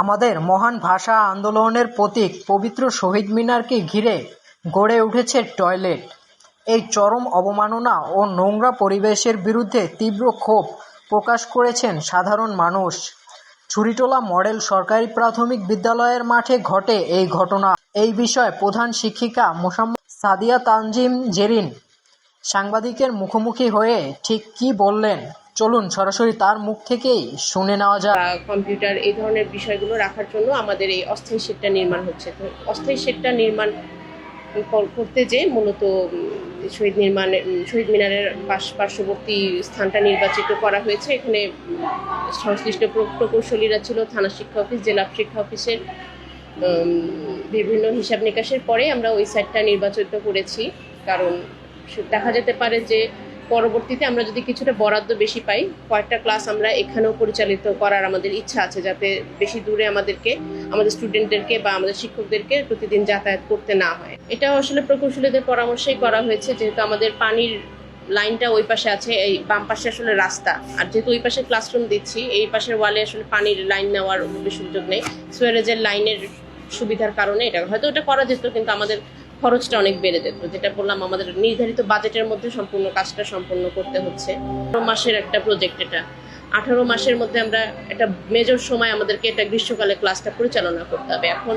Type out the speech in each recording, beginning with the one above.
আমাদের মহান ভাষা আন্দোলনের প্রতীক পবিত্র শহীদ মিনারকে ঘিরে গড়ে উঠেছে টয়লেট। এই চরম অবমাননা ও নোংরা পরিবেশের বিরুদ্ধে তীব্র ক্ষোভ প্রকাশ করেছেন সাধারণ মানুষ। ছুরিটোলা মডেল সরকারি প্রাথমিক বিদ্যালয়ের মাঠে ঘটে এই ঘটনা। এই বিষয়ে প্রধান শিক্ষিকা মোসাম্মৎ সাদিয়া তানজিম জেরিন সাংবাদিকের মুখোমুখি হয়ে ঠিক কী বললেন, চলুন সরাসরি তার মুখ থেকেই শুনে নেওয়া যাক। কম্পিউটার এই ধরনের বিষয়গুলো রাখার জন্য আমাদের এই অস্থায়ী শেডটা নির্মাণ হচ্ছে। তো অস্থায়ী শেডটা নির্মাণ করতে যে মূলত শহীদ মিনারের পার্শ্ববর্তী স্থানটা নির্বাচিত করা হয়েছে। এখানে সংশ্লিষ্ট প্রকৌশলীরা ছিল, থানা শিক্ষা অফিস, জেলা শিক্ষা অফিসের বিভিন্ন হিসাব নিকাশের পরে আমরা ওই সাইটটা নির্বাচিত করেছি। কারণ দেখা যেতে পারে যে পরবর্তীতে আমরা যদি কিছুটা বরাদ্দ বেশি পাই, কয়েকটা ক্লাস আমরা এখানেও পরিচালিত করার আমাদের ইচ্ছা আছে, যাতে বেশি দূরে আমাদের স্টুডেন্টদেরকে বা আমাদের শিক্ষকদেরকে প্রতিদিন যাতায়াত করতে না হয়। এটা আসলে প্রকৌশলীদের পরামর্শেই করা হয়েছে, যেহেতু আমাদের পানির লাইনটা ওই পাশে আছে, এই বাম পাশে আসলে রাস্তা, আর যেহেতু ওই পাশে ক্লাসরুম দিচ্ছি, এই পাশের ওয়ালে আসলে পানির লাইন নেওয়ার সুযোগ নেই। সুয়ারেজের লাইনের সুবিধার কারণে এটা হয়তো ওটা করা যেত, কিন্তু আমাদের খরচটা অনেক বেড়ে যেত। যেটা বললাম, আমাদের নির্ধারিত বাজেটের মধ্যে সম্পূর্ণ কাজটা সম্পূর্ণ করতে হচ্ছে। 18 মাসের একটা প্রজেক্ট এটা। 18 মাসের মধ্যে আমরা একটা মেজর সময় আমাদেরকে এটা গ্রীষ্মকালে ক্লাসটা পরিচালনা করতে হবে। এখন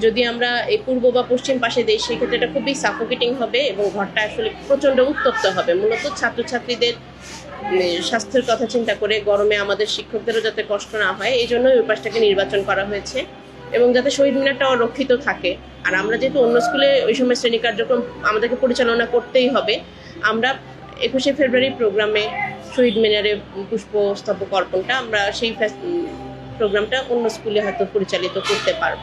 যদি আমরা এই পূর্ব বা পশ্চিম পাশে দিই, সেক্ষেত্রে এটা খুবই সাফোকেটিং হবে এবং ঘরটা আসলে প্রচণ্ড উত্তপ্ত হবে। মূলত ছাত্রছাত্রীদের স্বাস্থ্যের কথা চিন্তা করে গরমে আমাদের শিক্ষকদেরও যাতে কষ্ট না হয়, এই জন্যই ওই পাশটাকে নির্বাচন করা হয়েছে এবং যাতে শহীদ মিনারটাও রক্ষিত থাকে। আর আমরা যেহেতু অন্য স্কুলে ওই সময় শ্রেণী কার্যক্রম আমাদেরকে পরিচালনা করতেই হবে, আমরা 21শে ফেব্রুয়ারি প্রোগ্রামে শহীদ মিনারে পুষ্পস্তবক অর্পণটা আমরা সেই প্রোগ্রামটা অন্য স্কুলে হয়তো পরিচালিত করতে পারবো।